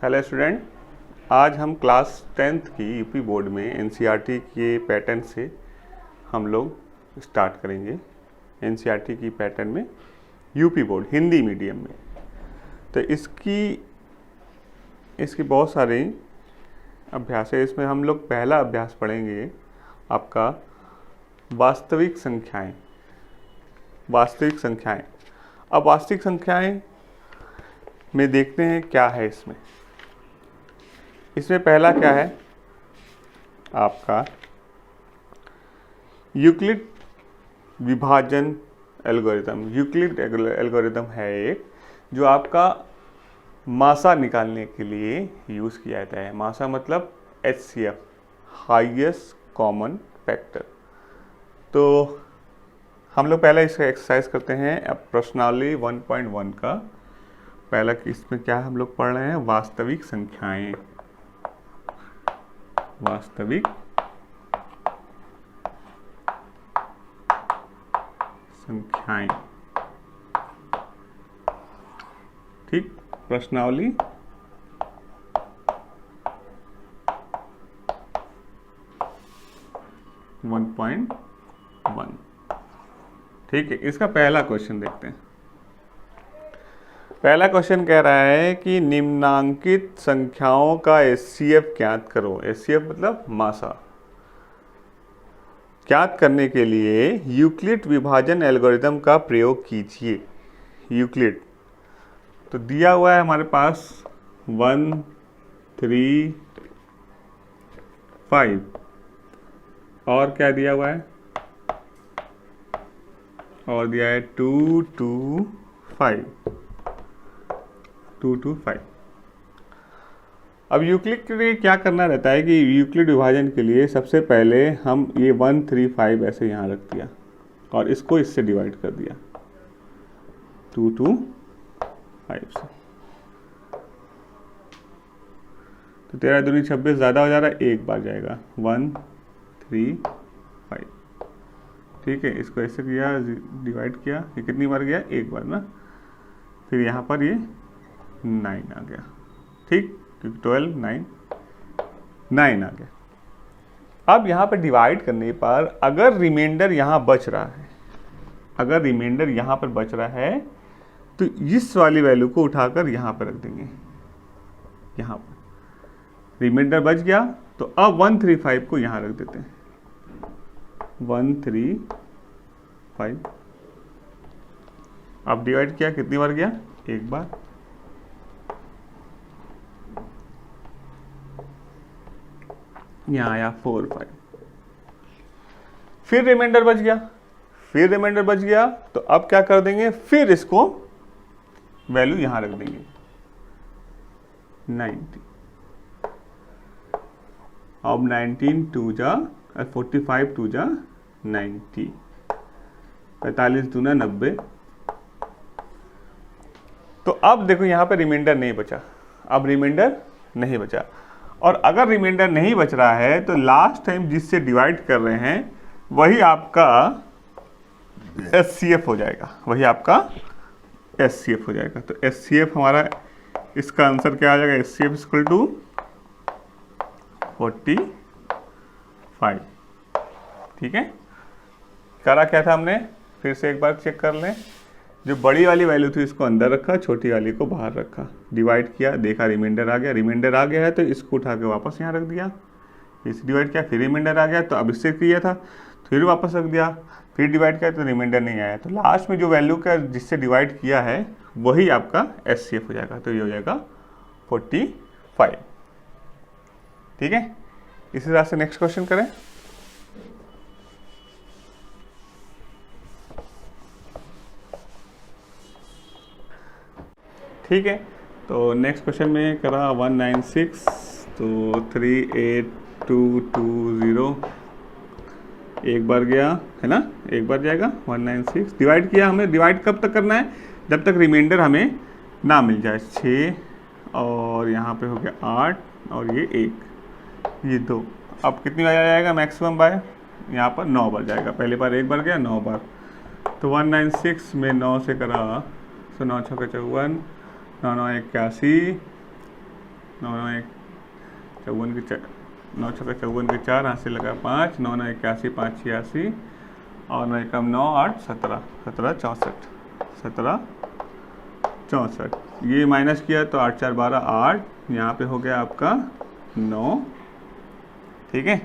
Hello student, आज हम class 10th की यूपी बोर्ड में एनसीईआरटी के पैटर्न से हम लोग स्टार्ट करेंगे। एनसीईआरटी की पैटर्न में यूपी बोर्ड हिंदी मीडियम में, तो इसकी बहुत सारे अभ्यास है। इसमें हम लोग पहला अभ्यास पढ़ेंगे आपका वास्तविक संख्याएं। वास्तविक संख्याएं, अब वास्तविक संख्याएं में देखते हैं क्या है इसमें पहला क्या है आपका यूक्लिड विभाजन एल्गोरिथम। यूक्लिड एल्गोरिथम है एक जो आपका मासा निकालने के लिए यूज़ किया जाता है। मासा मतलब HCF, हाईएस्ट कॉमन फैक्टर। तो हम लोग पहले इसका एक्सरसाइज करते हैं। अब प्रश्नावली 1.1 का पहला इसमें क्या हम लोग पढ़ रहे हैं, वास्तविक संख्याएं। वास्तविक संख्याएं, ठीक। प्रश्नावली 1.1, ठीक है। इसका पहला क्वेश्चन देखते हैं। पहला क्वेश्चन कह रहा है कि निम्नांकित संख्याओं का HCF ज्ञात करो। HCF मतलब मासा। ज्ञात करने के लिए यूक्लिड विभाजन एल्गोरिथम का प्रयोग कीजिए। यूक्लिड तो दिया हुआ है हमारे पास 1, 3, 5 और क्या दिया हुआ है, और दिया है 2 2 5, 2 2 5। अब यूक्लिड के लिए क्या करना रहता है कि यूक्लिड विभाजन के लिए सबसे पहले हम ये 1 3 5 ऐसे यहाँ रख दिया और इसको इससे डिवाइड कर दिया 2 2 5 से। तो 13 दूनी 26 ज़्यादा हो जा रहा है, एक बार जाएगा 1 3 5, ठीक है। इसको ऐसे किया, डिवाइड किया, ये कितनी बार गया, एक बार ना। फिर यहाँ पर ये 9 आ गया, ठीक, क्योंकि 12 9 आ गया। अब यहाँ पर डिवाइड करने पर अगर रिमाइंडर यहाँ बच रहा है, अगर रिमाइंडर यहाँ पर बच रहा है तो इस वाली वैल्यू को उठाकर यहाँ पर रख देंगे। यहाँ पर रिमाइंडर बच गया तो अब 1 3 5 को यहाँ रख देते हैं। 1 3 5, अब डिवाइड किया, कितनी बार गया, एक बार। यहाँ आया 4 5, फिर रिमाइंडर बच गया, फिर रिमाइंडर बच गया तो अब क्या कर देंगे, फिर इसको वैल्यू यहां रख देंगे 90। अब 19 2 जा 45 2 जा 90, 45 दूना 90। तो अब देखो यहाँ पे रिमाइंडर नहीं बचा, अब रिमाइंडर नहीं बचा। और अगर रिमाइंडर नहीं बच रहा है तो लास्ट टाइम जिससे डिवाइड कर रहे हैं वही आपका HCF हो जाएगा, वही आपका HCF हो जाएगा। तो HCF हमारा, इसका आंसर क्या आ जाएगा, HCF इक्वल टू 45, ठीक है। करा क्या था हमने, फिर से एक बार चेक कर लें। जो बड़ी वाली वैल्यू थी इसको अंदर रखा, छोटी वाली को बाहर रखा, डिवाइड किया, देखा रिमाइंडर आ गया। रिमाइंडर आ गया है तो इसको उठा के वापस यहाँ रख दिया, इससे डिवाइड किया, फिर रिमाइंडर आ गया तो अब इससे किया था, फिर वापस रख दिया, फिर डिवाइड किया तो रिमाइंडर नहीं आया। तो लास्ट में जो वैल्यू का जिससे डिवाइड किया है वही आपका HCF हो जाएगा। तो ये हो जाएगा 45, ठीक है। इसी तरह से नेक्स्ट क्वेश्चन करें। ठीक है, तो नेक्स्ट क्वेश्चन में करा 196, तो 38220 एक बार गया है ना, एक बार जाएगा 196। डिवाइड किया, हमें डिवाइड कब तक करना है, जब तक रिमाइंडर हमें ना मिल जाए। 6 और यहाँ पे हो गया 8 और ये 1, ये 2। अब कितनी बार जाएगा मैक्सिमम बाय, यहाँ पर 9 बार जाएगा। पहली बार एक बार गया, 9 बार। तो 196 में 9 से करा, तो 9 6 54, 9 9 81, 9 9 1 54 के 9 छक्का 54 के 4, हाथ से लगा 5, 9 9 81, 5 86 और 9 कम 9 8 17 17 64 17 64। ये माइनस किया तो 8 4 12 8, यहाँ पे हो गया आपका 9, ठीक है,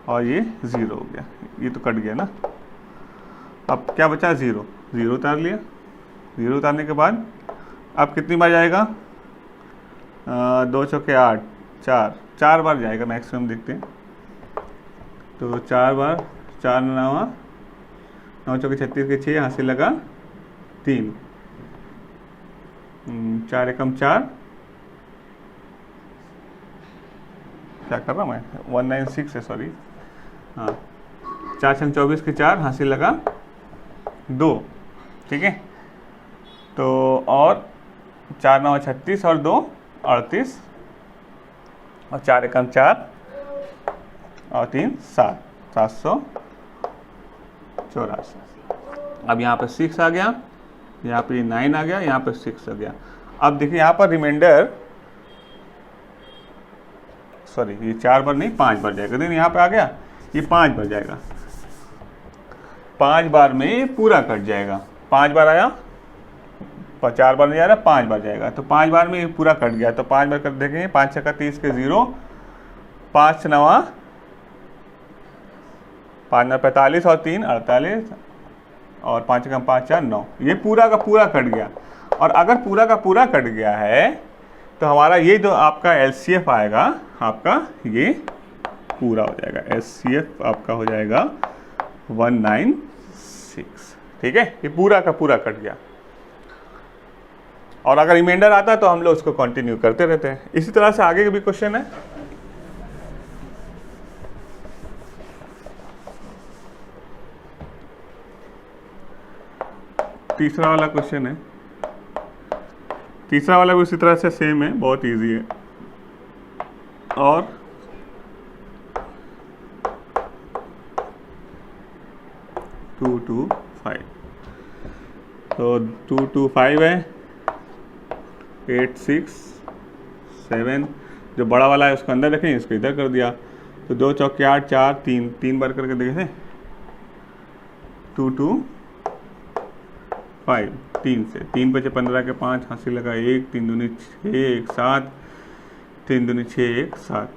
और ये 0 हो गया, ये तो कट गया ना। अब क्या बचा, 0 0 उतार लिया। 0 उतारने के बाद अब कितनी बार जाएगा, 2 चौके 8 4 बार जाएगा मैक्सिमम, देखते हैं। तो 4 बार, 4 9 चौके 36 के 6, यहाँ से लगा 3, 4 एकम 4, क्या कर रहा हूँ मैं, 196 है, सॉरी, हाँ, 4 छंग 24 के 4, हाथ से लगा 2, ठीक है। तो और 4 9 36 और 2 38 और 4 एकम 4 और 3 7 784। अब यहाँ पर 6 आ गया, यहाँ पे 9 आ गया, यहाँ पर 6 आ गया। अब देखिए यहाँ पर रिमाइंडर, सॉरी ये 4 बार नहीं 5 बार जाएगा, देखिए यहाँ पे आ गया, ये 5 बार जाएगा, 5 बार में पूरा कट जाएगा। 5 बार आया, 4 बार नहीं आ रहा, 5 बार जाएगा, तो 5 बार में पूरा कट गया। तो 5 बार कर देखेंगे, 5 छक्का 30 के 0, 5 9 5 9 45 और 3 48 और 5 कम 5 4 9, ये पूरा का पूरा कट गया। और अगर पूरा का पूरा कट गया है तो हमारा ये जो आपका LCF आएगा, आपका ये पूरा हो जाएगा, LCF आपका हो जाएगा 196, ठीक है, ये पूरा का पूरा कट गया। और अगर रिमाइंडर आता है तो हम लोग उसको कंटिन्यू करते रहते हैं। इसी तरह से आगे के भी क्वेश्चन है। तीसरा वाला क्वेश्चन है, तीसरा वाला भी उसी तरह से सेम है, बहुत इजी है। और टू टू 5, तो 2 2 5 है, 8 6 7, जो बड़ा वाला है उसको अंदर रखें, इसको इधर कर दिया। तो 2 चौके 8 4 3 3 बार करके देखे थे, 2 2 5 3 से, 3 बचे 15 के 5, हाथ से लगा 1, 3 दूनी 6 1 7, 3 दूनी 6 1 7,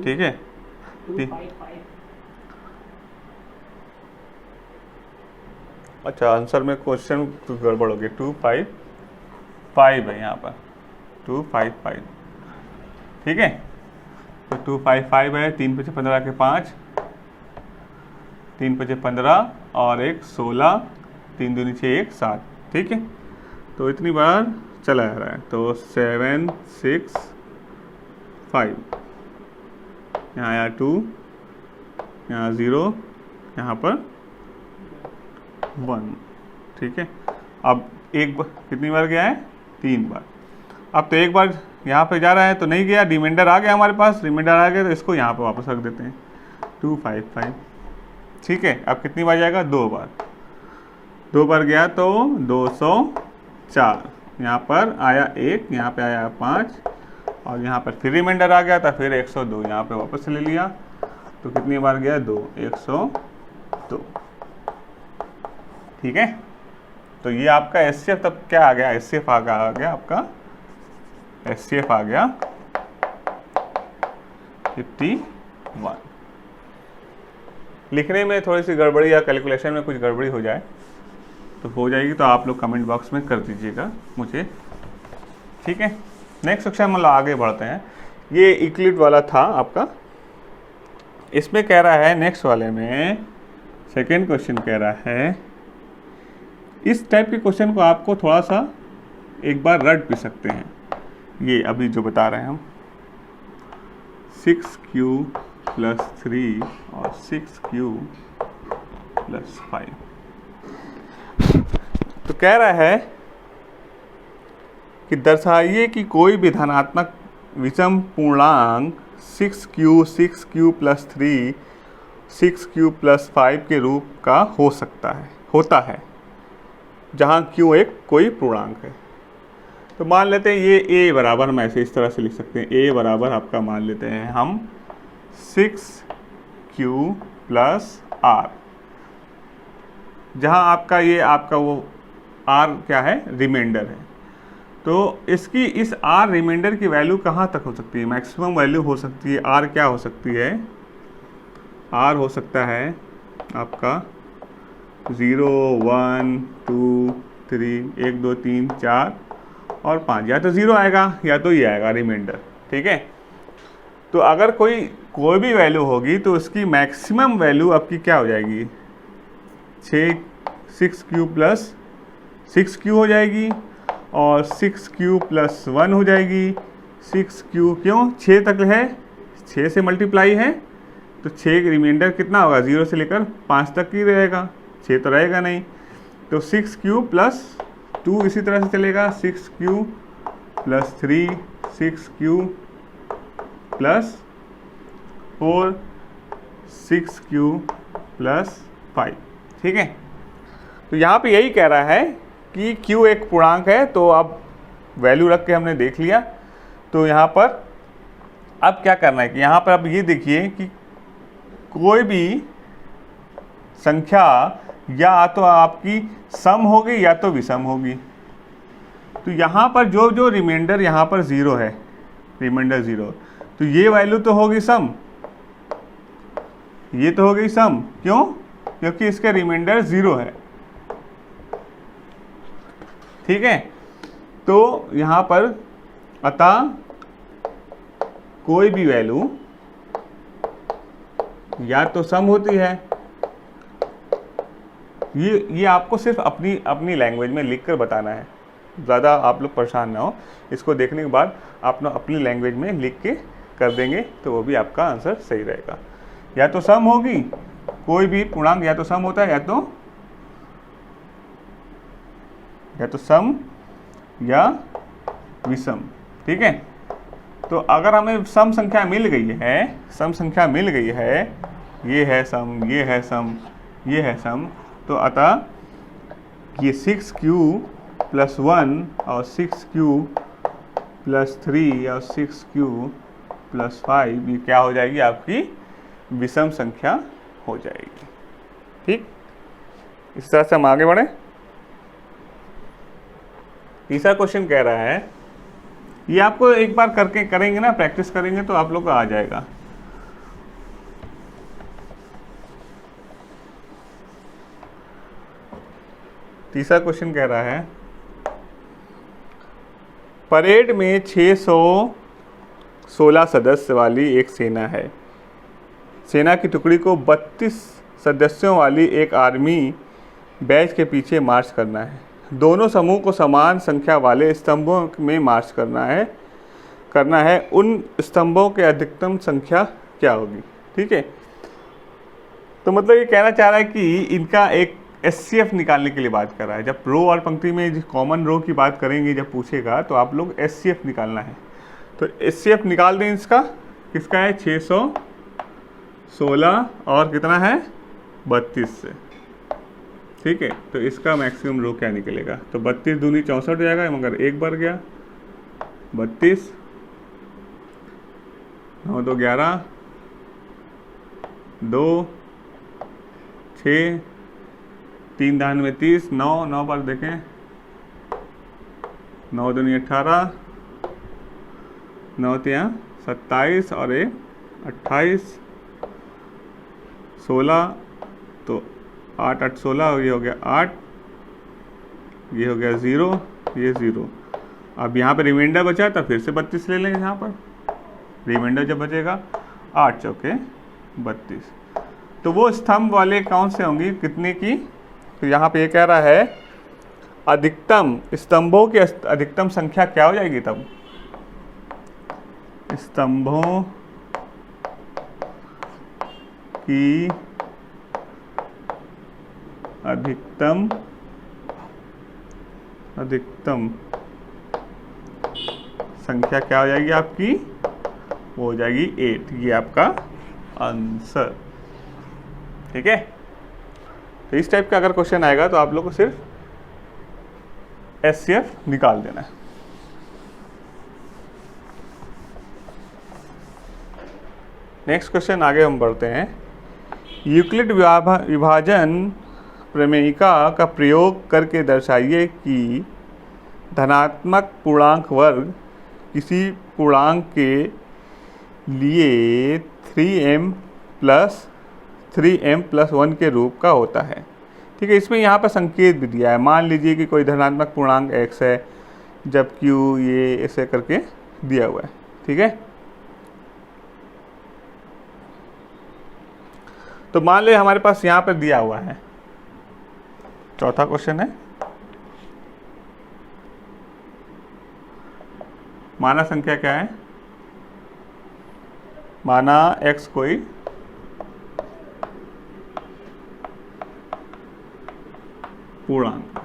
ठीक है। अच्छा, आंसर में क्वेश्चन गड़बड़ हो गया, 2 5 5 है यहाँ पर, 2 5 5, ठीक है। तो 2 5 5 है, 3 बचे 15 के 5, 3 बचे 15 और 1 16, 3 दूनी 6 1 7, ठीक है। तो इतनी बार चला आ रहा है। तो 7 6 5, यहाँ आया 2, यहाँ 0, यहाँ पर 1, ठीक है। अब एक बार कितनी बार गया है, 3 बार। अब तो एक बार यहाँ पे जा रहा है तो नहीं गया, रिमाइंडर आ गया हमारे पास, रिमाइंडर आ गया तो इसको यहाँ पे वापस रख देते हैं, 2 5 5, ठीक है। अब कितनी बार जाएगा, 2 बार, 2 बार गया तो 204, यहाँ पर आया 1, यहाँ पे आया 5 और यहाँ पर फिर रिमाइंडर आ गया था, फिर 102 यहाँ पे वापस ले लिया। तो कितनी बार गया, 2 102, ठीक है। तो ये आपका HCF तब क्या आ गया, HCF आ गया आपका, HCF आ गया 51। लिखने में थोड़ी सी गड़बड़ी या कैलकुलेशन में कुछ गड़बड़ी हो जाए तो हो जाएगी, तो आप लोग कमेंट बॉक्स में कर दीजिएगा मुझे, ठीक है। नेक्स्ट क्वेश्चन मतलब आगे बढ़ते हैं। ये यूक्लिड वाला था आपका, इसमें कह रहा है नेक्स्ट वाले में सेकेंड क्वेश्चन कह रहा है, इस टाइप के क्वेश्चन को आपको थोड़ा सा एक बार रट भी सकते हैं। ये अभी जो बता रहे हैं हम, 6q + 3 और 6q + 5, तो कह रहा है कि दर्शाइए कि कोई भी धनात्मक विषम पूर्णांक 6q + 3 6q + 5 के रूप का होता है जहाँ q एक कोई पूर्णांक है। तो मान लेते हैं ये a बराबर, हम ऐसे इस तरह से लिख सकते हैं, a बराबर आपका मान लेते हैं हम 6q प्लस r, जहाँ आपका ये आपका वो r क्या है, रिमाइंडर है। तो इसकी इस r रिमाइंडर की वैल्यू कहाँ तक हो सकती है, मैक्सिमम वैल्यू हो सकती है r क्या हो सकती है, r हो सकता है आपका 0 1 2 3 1 2 3 4 और 5, या तो 0 आएगा या तो ये आएगा रिमाइंडर, ठीक है। तो अगर कोई भी वैल्यू होगी तो उसकी मैक्सिमम वैल्यू आपकी क्या हो जाएगी, 6q प्लस 6q हो जाएगी और 6q प्लस 1 हो जाएगी। 6q क्यों 6 तक है, 6 से मल्टीप्लाई है तो 6 रिमाइंडर कितना होगा, 0 से लेकर 5 तक ही रहेगा, 6 तो रहेगा नहीं। तो 6q प्लस 2 इसी तरह से चलेगा, 6q plus 3 6q plus 4 6q plus 5, ठीक है। तो यहाँ पे यही कह रहा है कि q एक पूर्णांक है, तो अब वैल्यू रख के हमने देख लिया। तो यहाँ पर अब क्या करना है कि यहाँ पर अब ये देखिए कि कोई भी संख्या या तो आपकी सम होगी या तो विषम होगी। तो यहाँ पर जो जो रिमाइंडर यहाँ पर 0 है, रिमाइंडर 0, तो ये वैल्यू तो होगी सम, ये तो हो गई सम, क्यों, क्योंकि इसका रिमाइंडर 0 है, ठीक है। तो यहाँ पर अतः कोई भी वैल्यू या तो सम होती है, ये आपको सिर्फ अपनी लैंग्वेज में लिखकर बताना है, ज़्यादा आप लोग परेशान ना हो। इसको देखने के बाद आप लोग अपनी लैंग्वेज में लिख के कर देंगे तो वो भी आपका आंसर सही रहेगा। या तो सम होगी, कोई भी पूर्णांक या तो सम होता है या तो सम या विषम, ठीक है। तो अगर हमें सम संख्या मिल गई है, ये है सम, ये है सम, ये है सम, तो अतः ये 6q प्लस 1 और 6q प्लस 3 और 6q प्लस 5 ये क्या हो जाएगी, आपकी विषम संख्या हो जाएगी, ठीक। इस तरह से हम आगे बढ़े। तीसरा क्वेश्चन कह रहा है, ये आपको एक बार करके करेंगे ना, प्रैक्टिस करेंगे तो आप लोग को आ जाएगा। तीसरा क्वेश्चन कह रहा है, परेड में 616 सदस्य वाली एक सेना है। सेना की टुकड़ी को 32 सदस्यों वाली एक आर्मी बैच के पीछे मार्च करना है। दोनों समूह को समान संख्या वाले स्तंभों में मार्च करना है। उन स्तंभों के अधिकतम संख्या क्या होगी, ठीक है। तो मतलब ये कहना चाह रहा है कि इनका एक SCF निकालने के लिए बात कर रहा है। जब रो और पंक्ति में कॉमन रो की बात करेंगे, जब पूछेगा तो आप लोग SCF निकालना है। तो SCF निकाल दें इसका, किसका है 616 और कितना है 32 से, ठीक है। तो इसका मैक्सिमम रो क्या निकलेगा, तो 32 दूनी 64 हो जाएगा, मगर एक बार गया 32, 9 2 11, 2 6 3 दान में 30, 9 पर देखें, 9 दूनी 18, 9 3 27 और 1 28, 16, तो 8 8 16, ये हो गया 8, ये हो गया 0, ये 0। अब यहाँ पे रिमाइंडर बचा तो फिर से 32 ले लेंगे। यहाँ पर रिमाइंडर जब बचेगा 8 चौके 32, तो वो स्तंभ वाले कौन से होंगी, कितने की, तो यहाँ पे ये कह रहा है अधिकतम स्तंभों की अधिकतम संख्या क्या हो जाएगी, तब स्तंभों की अधिकतम संख्या क्या हो जाएगी आपकी, वो हो जाएगी 8। ये आपका आंसर, ठीक है। तो इस टाइप का अगर क्वेश्चन आएगा तो आप लोग को सिर्फ SCF निकाल देना है। नेक्स्ट क्वेश्चन आगे हम बढ़ते हैं। यूक्लिड विभाजन प्रमेयिका का प्रयोग करके दर्शाइए कि धनात्मक पूर्णांक वर्ग किसी पूर्णांक के लिए 3m प्लस 1 के रूप का होता है। ठीक है, इसमें यहाँ पर संकेत भी दिया है। मान लीजिए कि कोई धनात्मक पूर्णांक x है, जब q ये ऐसे करके दिया हुआ है। ठीक है, तो मान लीजिए हमारे पास यहाँ पर दिया हुआ है, चौथा क्वेश्चन है, माना संख्या क्या है, माना x कोई पूर्णांक।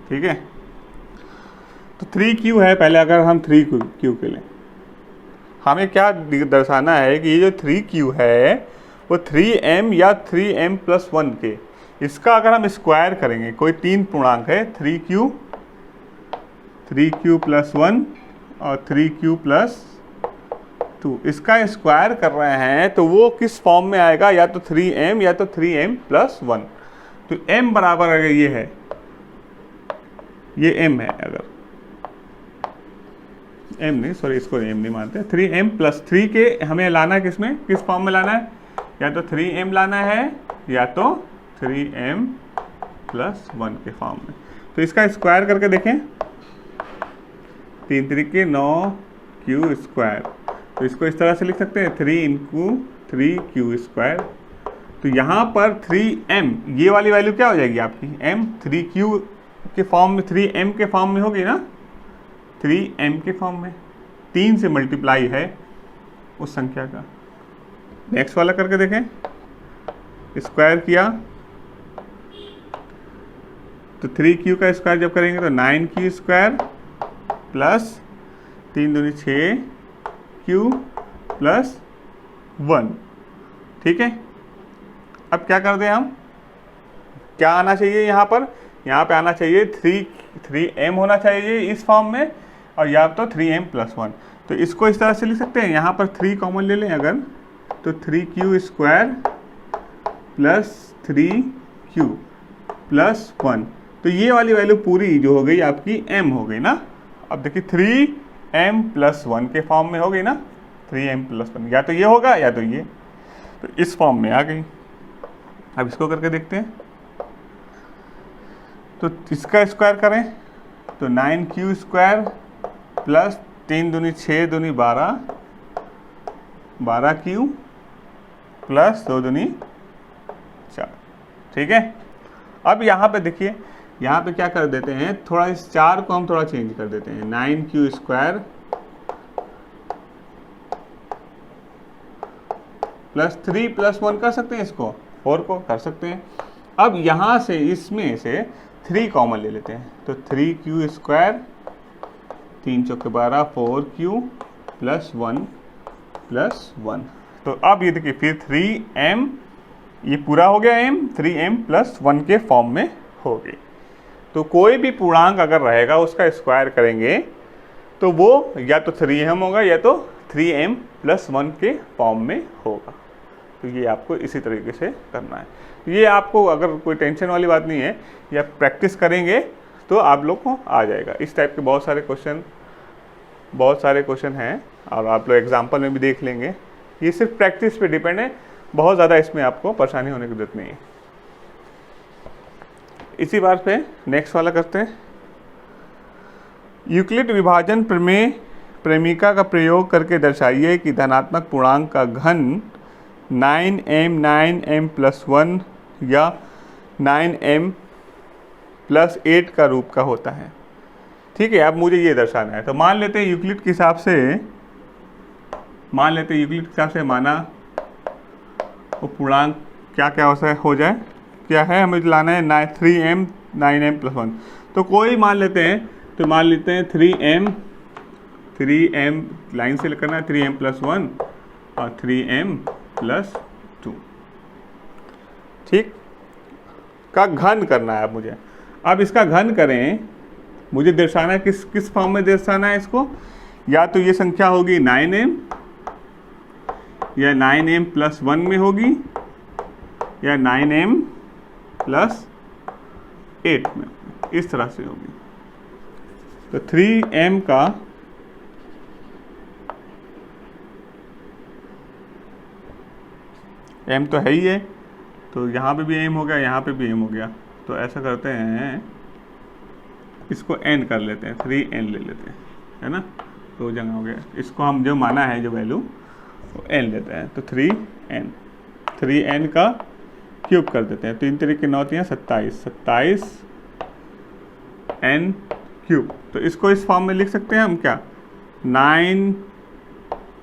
ठीक है, तो 3q है। पहले अगर हम 3q के लें, हमें क्या दर्शाना है कि ये जो 3q है वो 3m या 3m प्लस 1 के, इसका अगर हम स्क्वायर करेंगे, कोई तीन पूर्णांक है 3q प्लस 1 और 3q प्लस 2, इसका स्क्वायर कर रहे हैं तो वो किस फॉर्म में आएगा, या तो 3m या तो 3m प्लस 1। तो m बराबर अगर ये है, ये m है, अगर m नहीं, सॉरी इसको m नहीं मानते, 3m प्लस 3 के हमें लाना है किसमें, किस फॉर्म में लाना है, या तो 3m लाना है या तो 3m प्लस 1 के फॉर्म में। तो इसका स्क्वायर करके देखें, 3 3 9q स्क्वायर, तो इसको इस तरह से लिख सकते हैं 3 इंटू 3q स्क्वायर। तो यहाँ पर 3m ये वाली वैल्यू क्या हो जाएगी आपकी, m 3q के फॉर्म में, 3m के फॉर्म में होगी ना, 3m के फॉर्म में, 3 से मल्टीप्लाई है उस संख्या का। नेक्स्ट वाला करके देखें, स्क्वायर किया तो 3q का स्क्वायर जब करेंगे तो 9q स्क्वायर प्लस 3 दूनी 6q प्लस 1। ठीक है, अब क्या कर दें हम, क्या आना चाहिए यहाँ पर, यहाँ पे आना चाहिए 3m होना चाहिए इस फॉर्म में, और या तो 3m प्लस 1। तो इसको इस तरह से लिख सकते हैं, यहाँ पर 3 कॉमन ले लें अगर, तो 3q square plus 3q plus 1। तो ये वाली वैल्यू पूरी जो हो गई आपकी m हो गई ना। अब देखिए 3m प्लस 1 के फॉर्म में हो गई ना, 3m प्लस 1, या तो ये होगा या तो ये, तो इस फॉर्म में आ गई। अब इसको करके देखते हैं, तो इसका स्क्वायर करें तो 9q स्क्वायर प्लस 3 दूनी 6 दूनी 12, 12q प्लस 2 दूनी 4। ठीक है, अब यहाँ पे देखिए, यहाँ पे क्या कर देते हैं, थोड़ा इस 4 को हम थोड़ा चेंज कर देते हैं, 9q स्क्वायर प्लस 3 प्लस 1 कर सकते हैं, इसको 4 को कर सकते हैं। अब यहाँ से इसमें से 3 कॉमन ले लेते हैं, तो 3q स्क्वायर 3 चौके 12, 4q प्लस 1 प्लस 1। तो अब ये देखिए फिर 3m, ये पूरा हो गया m, 3m प्लस 1 के फॉर्म में हो गई। तो कोई भी पूर्णांक अगर रहेगा उसका स्क्वायर करेंगे तो वो या तो 3m होगा या तो 3m प्लस 1 के फॉर्म में होगा। तो ये आपको इसी तरीके से करना है। ये आपको अगर कोई टेंशन वाली बात नहीं है, या प्रैक्टिस करेंगे तो आप लोग को आ जाएगा। इस टाइप के बहुत सारे क्वेश्चन हैं, और आप लोग एग्जाम्पल में भी देख लेंगे। ये सिर्फ प्रैक्टिस पे डिपेंड है, बहुत ज़्यादा इसमें आपको परेशानी होने की जरूरत नहीं है। इसी बात पे नेक्स्ट वाला करते हैं। यूक्लिड विभाजन प्रेमिका का प्रयोग करके दर्शाइए कि धनात्मक पूर्णांक का घन 9m प्लस 1 या 9m प्लस 8 का रूप का होता है। ठीक है, अब मुझे ये दर्शाना है। तो मान लेते हैं यूक्लिड के हिसाब से, माना वो पूर्णांक क्या क्या हो जाए, क्या है, हमें लाना है 3m 9m प्लस 1। तो कोई मान लेते हैं, 3m लाइन से करना है, 3m प्लस 1 और 3m प्लस 2। ठीक, का घन करना है अब मुझे। अब इसका घन करें, मुझे दर्शाना है किस फॉर्म में दर्शाना है इसको, या तो ये संख्या होगी 9m या 9m + 1 में होगी या 9m + 8 में, इस तरह से होगी। तो 3m का m तो है ही है, तो यहाँ पे भी m हो गया, यहाँ पे भी m हो गया। तो ऐसा करते हैं, इसको n कर लेते हैं, 3n ले लेते हैं, है ना, 2 जगह हो गया। इसको हम जो माना है जो वैल्यू वो n लेते हैं, तो 3n का क्यूब कर देते हैं। 3 तरीके 9 3 27 n क्यूब। तो इसको इस फॉर्म में लिख सकते हैं हम क्या, 9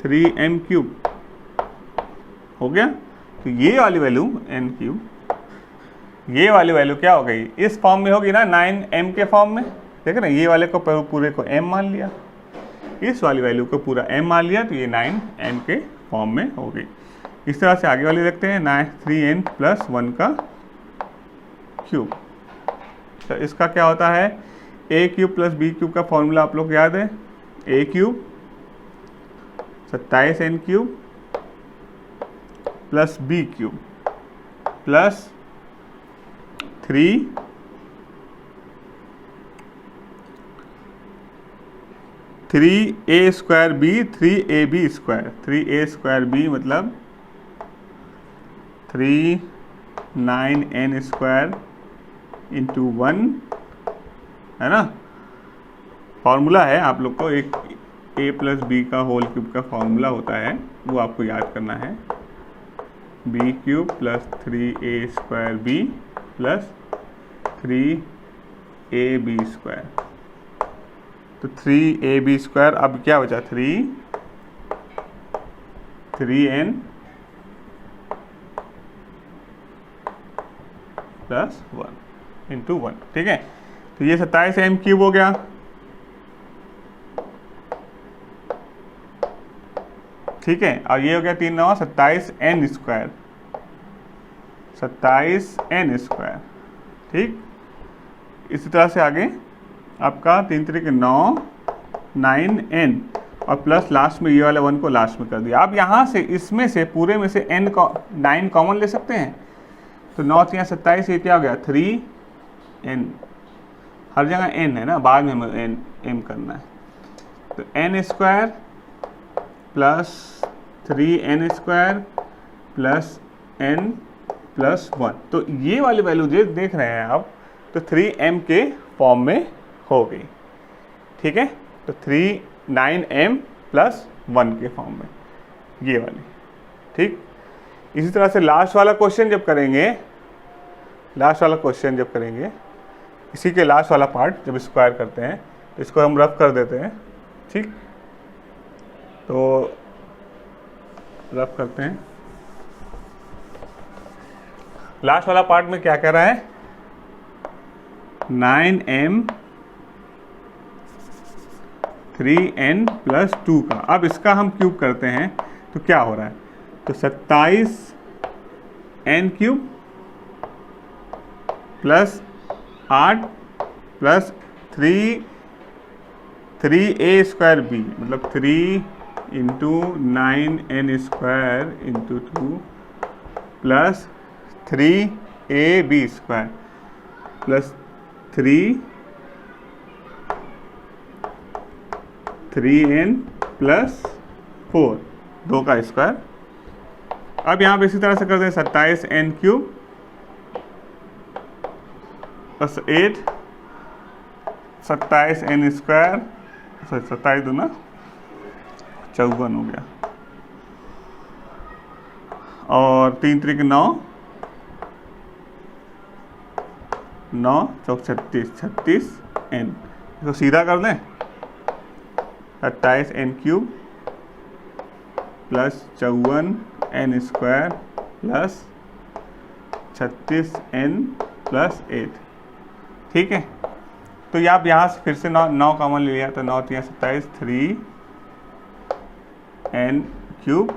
3m क्यूब हो गया। तो ये वाली वैल्यू n क्यूब, ये वाली वैल्यू क्या हो गई, इस फॉर्म में होगी ना, 9m के फॉर्म में। देख रहे हैं, ये वाले को पूरे को m मान लिया, इस वाली वैल्यू को पूरा m मान लिया, तो ये 9m के फॉर्म में हो गई। इस तरह से आगे वाले देखते हैं, 3n + 1 का क्यूब। तो इसका क्या होता है, a क्यूब + b क्यूब का फॉर्मूला आप लोग याद है, a cube 27n cube + b cube + 3a² b 3ab² 3a² b मतलब 9n² × 1, है ना। फॉर्मूला है आप लोग को, एक a + b का होल क्यूब का फॉर्मूला होता है, वो आपको याद करना है, b cube + 3a² b + 3ab²। तो 3ab², अब क्या बचा, 3n + 1 × 1, ठीक है। तो ये 27m क्यूब हो गया, ठीक है। और ये हो गया 3 9 27n², 27n², ठीक। इसी तरह से आगे आपका 3 तरीके 9 9n और प्लस लास्ट में ये वाला 1 को लास्ट में कर दिया। अब यहाँ से इसमें से पूरे में से n 9 कॉमन ले सकते हैं, तो 9 3 27, ये क्या हो गया, 3n, हर जगह n है ना, बाद में हमें m करना है। तो n² + 3n² + n + 1, तो ये वाली वैल्यू जो देख रहे हैं आप, तो 3m के फॉर्म में हो गई, ठीक है। तो 9m + 1 के फॉर्म में, ये वाली, ठीक। इसी तरह से लास्ट वाला क्वेश्चन जब करेंगे, इसी के लास्ट वाला पार्ट जब स्क्वायर करते हैं, तो इसको हम रफ कर देते हैं, ठीक। तो रफ करते हैं, लास्ट वाला पार्ट में क्या कह रहा है, 9m 3n + 2 का। अब इसका हम क्यूब करते हैं तो क्या हो रहा है, तो 27n क्यूब + 8 + 3a² b, मतलब 3 × 9n² × 2 + 3ab² + 3n + 4, 2 का स्क्वायर। अब यहाँ पे इसी तरह से करते हैं, 27n क्यूब + 8 27n², सॉरी 27 दूना 54 हो गया, और 3 तरीके 9 9 चौक 36n, इसको सीधा कर दें, 27n क्यूब + 54n² + 36n + 8, ठीक है। तो ये आप यहाँ से फिर से 9 कॉमन ले लिया, तो 9 3 27, 3n क्यूब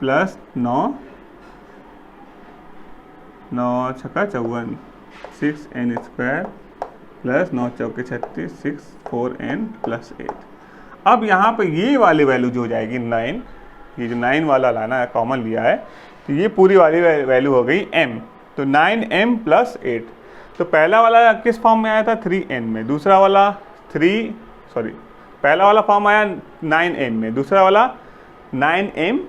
+ 9 9 छक्का 54, 6n² + 9 चौके 36, 6 4n + 8। अब यहाँ पे ये वाली वैल्यू जो हो जाएगी 9, ये जो 9 वाला लाना है, कॉमन लिया है, तो ये पूरी वाली वैल्यू हो गई m। तो 9m + 8। तो पहला वाला किस फॉर्म में आया था, 3n में, दूसरा वाला पहला वाला फॉर्म आया 9m में, दूसरा वाला 9m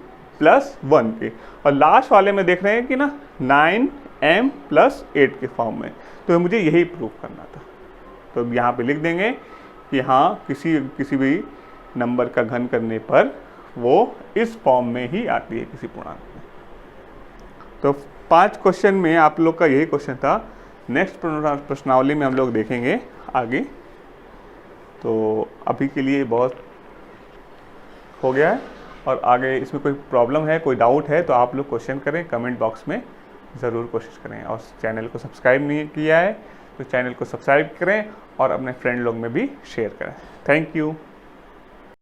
+ 1 के, और लास्ट वाले में देख रहे हैं कि ना 9m + 8 के फॉर्म में। तो मुझे यही प्रूव करना था। तो यहाँ पे लिख देंगे कि हाँ, किसी भी नंबर का घन करने पर वो इस फॉर्म में ही आती है किसी पूर्णांक में। तो 5 क्वेश्चन में आप लोग का यही क्वेश्चन था। नेक्स्ट प्रश्नावली में हम लोग देखेंगे आगे। तो अभी के लिए बहुत हो गया है, और आगे इसमें कोई प्रॉब्लम है, कोई डाउट है, तो आप लोग क्वेश्चन करें, कमेंट बॉक्स में ज़रूर कोशिश करें। और चैनल को सब्सक्राइब नहीं किया है तो चैनल को सब्सक्राइब करें और अपने फ्रेंड लोग में भी शेयर करें। Thank you.